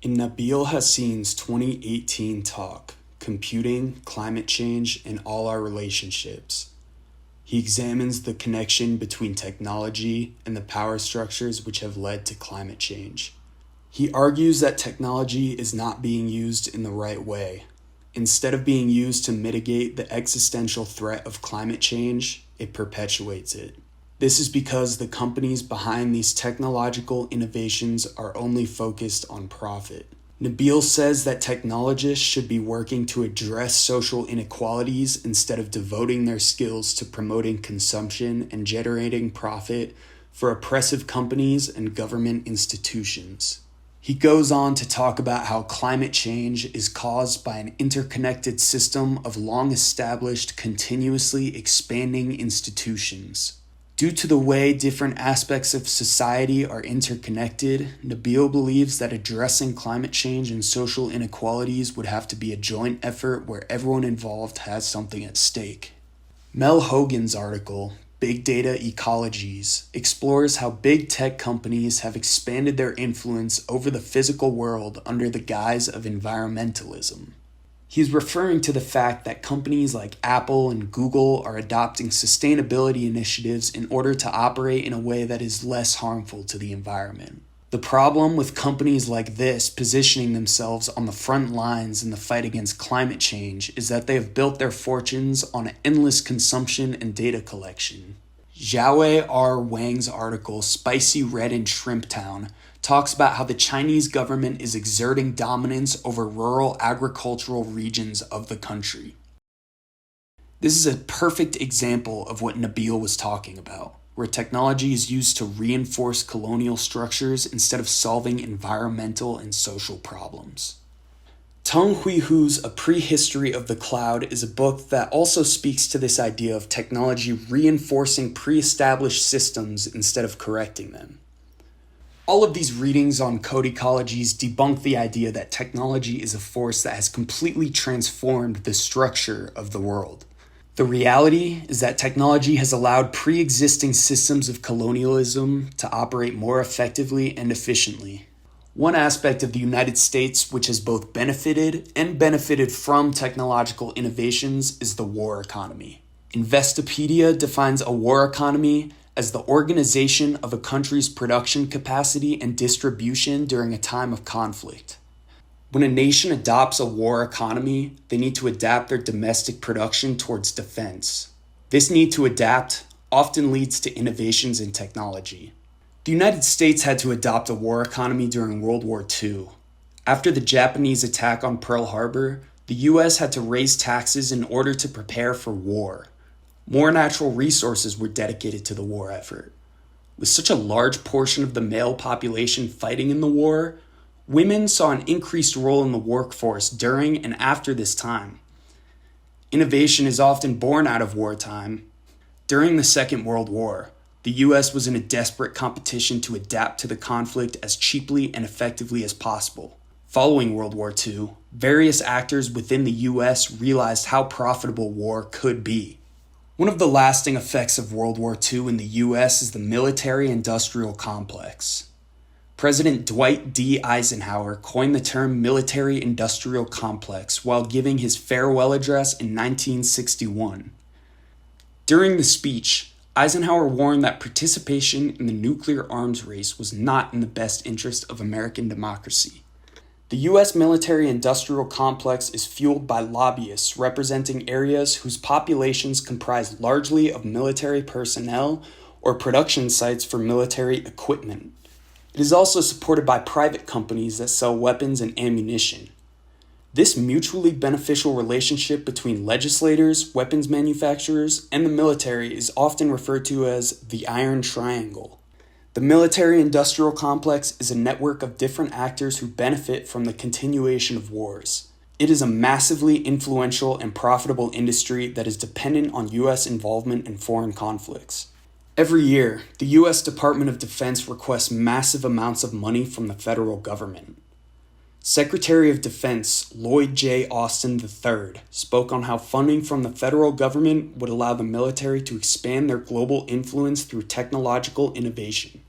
In Nabil Hassin's 2018 talk, Computing, Climate Change, and All Our Relationships, he examines the connection between technology and the power structures which have led to climate change. He argues that technology is not being used in the right way. Instead of being used to mitigate the existential threat of climate change, it perpetuates it. This is because the companies behind these technological innovations are only focused on profit. Nabil says that technologists should be working to address social inequalities instead of devoting their skills to promoting consumption and generating profit for oppressive companies and government institutions. He goes on to talk about how climate change is caused by an interconnected system of long-established, continuously expanding institutions. Due to the way different aspects of society are interconnected, Nabil believes that addressing climate change and social inequalities would have to be a joint effort where everyone involved has something at stake. Mel Hogan's article, Big Data Ecologies, explores how big tech companies have expanded their influence over the physical world under the guise of environmentalism. He's referring to the fact that companies like Apple and Google are adopting sustainability initiatives in order to operate in a way that is less harmful to the environment. The problem with companies like this positioning themselves on the front lines in the fight against climate change is that they have built their fortunes on endless consumption and data collection. Xiaowei R. Wang's article, Spicy Red in Shrimp Town, talks about how the Chinese government is exerting dominance over rural agricultural regions of the country. This is a perfect example of what Nabil was talking about, where technology is used to reinforce colonial structures instead of solving environmental and social problems. Teng Huihu's A Prehistory of the Cloud is a book that also speaks to this idea of technology reinforcing pre-established systems instead of correcting them. All of these readings on code ecologies debunk the idea that technology is a force that has completely transformed the structure of the world. The reality is that technology has allowed pre-existing systems of colonialism to operate more effectively and efficiently. One aspect of the United States which has both benefited from technological innovations is the war economy. Investopedia defines a war economy as the organization of a country's production capacity and distribution during a time of conflict. When a nation adopts a war economy, they need to adapt their domestic production towards defense. This need to adapt often leads to innovations in technology. The United States had to adopt a war economy during World War II. After the Japanese attack on Pearl Harbor, the US had to raise taxes in order to prepare for war. More natural resources were dedicated to the war effort. With such a large portion of the male population fighting in the war, women saw an increased role in the workforce during and after this time. Innovation is often born out of wartime. During the Second World War, the US was in a desperate competition to adapt to the conflict as cheaply and effectively as possible. Following World War II, various actors within the US realized how profitable war could be. One of the lasting effects of World War II in the US is the military-industrial complex. President Dwight D. Eisenhower coined the term military-industrial complex while giving his farewell address in 1961. During the speech, Eisenhower warned that participation in the nuclear arms race was not in the best interest of American democracy. The U.S. military-industrial complex is fueled by lobbyists representing areas whose populations comprise largely of military personnel or production sites for military equipment. It is also supported by private companies that sell weapons and ammunition. This mutually beneficial relationship between legislators, weapons manufacturers, and the military is often referred to as the Iron Triangle. The military-industrial complex is a network of different actors who benefit from the continuation of wars. It is a massively influential and profitable industry that is dependent on U.S. involvement in foreign conflicts. Every year, the U.S. Department of Defense requests massive amounts of money from the federal government. Secretary of Defense Lloyd J. Austin III spoke on how funding from the federal government would allow the military to expand their global influence through technological innovation.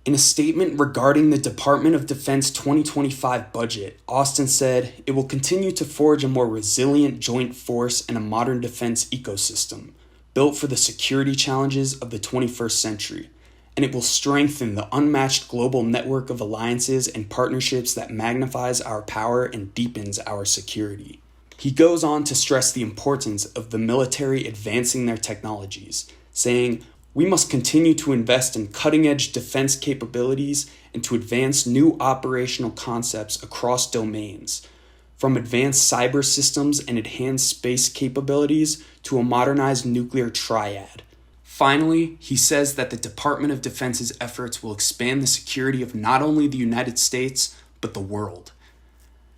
In a statement regarding the Department of Defense 2025 budget, Austin said, "It will continue to forge a more resilient joint force and a modern defense ecosystem, built for the security challenges of the 21st century, and it will strengthen the unmatched global network of alliances and partnerships that magnifies our power and deepens our security." He goes on to stress the importance of the military advancing their technologies, saying, "We must continue to invest in cutting-edge defense capabilities and to advance new operational concepts across domains, from advanced cyber systems and enhanced space capabilities to a modernized nuclear triad." Finally, he says that the Department of Defense's efforts will expand the security of not only the United States, but the world,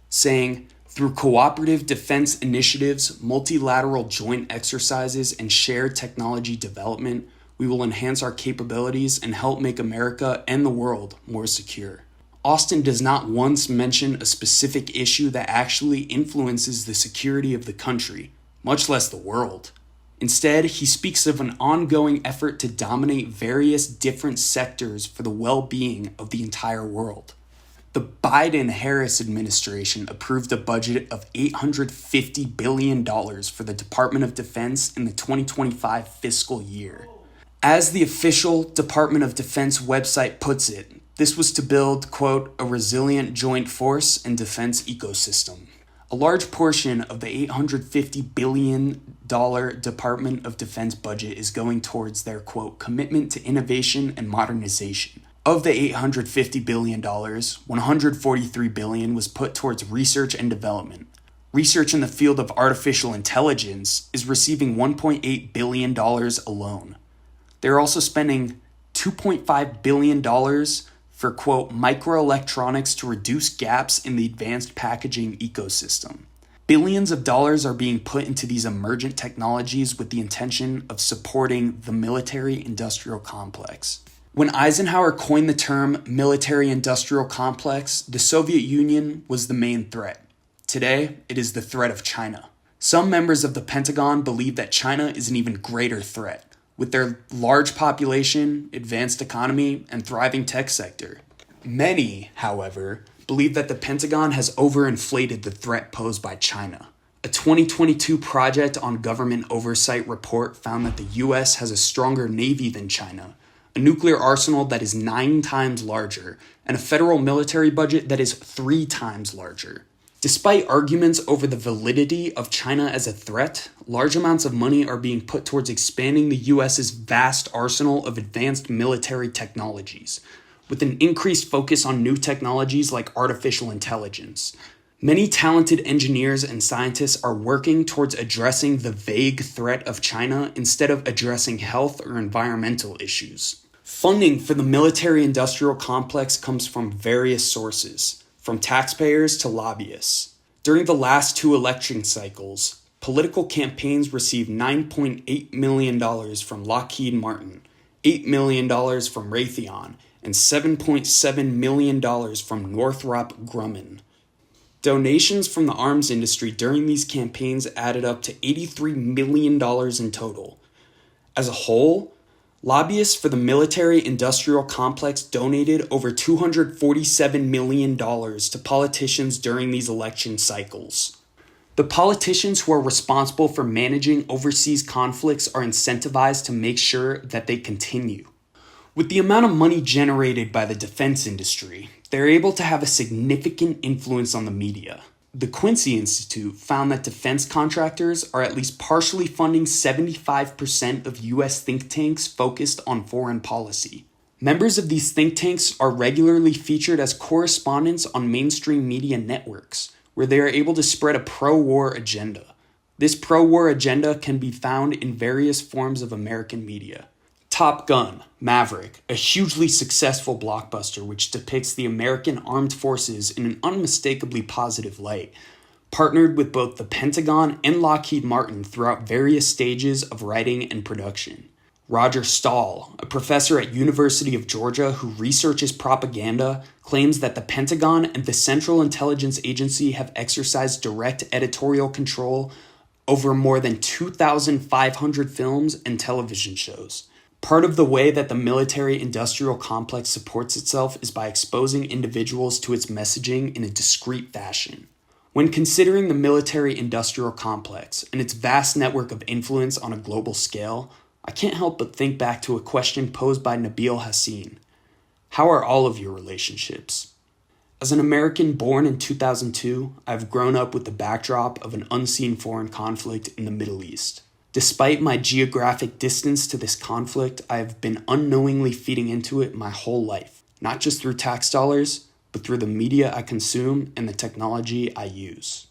saying, "Through cooperative defense initiatives, multilateral joint exercises, and shared technology development, we will enhance our capabilities and help make America and the world more secure." Austin does not once mention a specific issue that actually influences the security of the country, much less the world. Instead, he speaks of an ongoing effort to dominate various different sectors for the well-being of the entire world. The Biden-Harris administration approved a budget of $850 billion for the Department of Defense in the 2025 fiscal year. As the official Department of Defense website puts it, this was to build, quote, "a resilient joint force and defense ecosystem." A large portion of the $850 billion Department of Defense budget is going towards their, quote, "commitment to innovation and modernization." Of the $850 billion, $143 billion was put towards research and development. Research in the field of artificial intelligence is receiving $1.8 billion alone. They're also spending $2.5 billion for, quote, "microelectronics to reduce gaps in the advanced packaging ecosystem." Billions of dollars are being put into these emergent technologies with the intention of supporting the military-industrial complex. When Eisenhower coined the term military-industrial complex, the Soviet Union was the main threat. Today, it is the threat of China. Some members of the Pentagon believe that China is an even greater threat, with their large population, advanced economy, and thriving tech sector. Many, however, believe that the Pentagon has overinflated the threat posed by China. A 2022 Project on Government Oversight report found that the U.S. has a stronger navy than China, a nuclear arsenal that is 9 times larger, and a federal military budget that is 3 times larger. Despite arguments over the validity of China as a threat, large amounts of money are being put towards expanding the U.S.'s vast arsenal of advanced military technologies, with an increased focus on new technologies like artificial intelligence. Many talented engineers and scientists are working towards addressing the vague threat of China instead of addressing health or environmental issues. Funding for the military-industrial complex comes from various sources, from taxpayers to lobbyists. During the last 2 election cycles, political campaigns received $9.8 million from Lockheed Martin, $8 million from Raytheon, and $7.7 million from Northrop Grumman. Donations from the arms industry during these campaigns added up to $83 million in total. As a whole, lobbyists for the military-industrial complex donated over $247 million to politicians during these election cycles. The politicians who are responsible for managing overseas conflicts are incentivized to make sure that they continue. With the amount of money generated by the defense industry, they're able to have a significant influence on the media. The Quincy Institute found that defense contractors are at least partially funding 75% of U.S. think tanks focused on foreign policy. Members of these think tanks are regularly featured as correspondents on mainstream media networks, where they are able to spread a pro-war agenda. This pro-war agenda can be found in various forms of American media. Top Gun: Maverick, a hugely successful blockbuster which depicts the American armed forces in an unmistakably positive light, partnered with both the Pentagon and Lockheed Martin throughout various stages of writing and production. Roger Stahl, a professor at University of Georgia who researches propaganda, claims that the Pentagon and the Central Intelligence Agency have exercised direct editorial control over more than 2,500 films and television shows. Part of the way that the military-industrial complex supports itself is by exposing individuals to its messaging in a discrete fashion. When considering the military-industrial complex and its vast network of influence on a global scale, I can't help but think back to a question posed by Nabil Hassin. How are all of your relationships? As an American born in 2002, I've grown up with the backdrop of an unseen foreign conflict in the Middle East. Despite my geographic distance to this conflict, I have been unknowingly feeding into it my whole life, not just through tax dollars, but through the media I consume and the technology I use.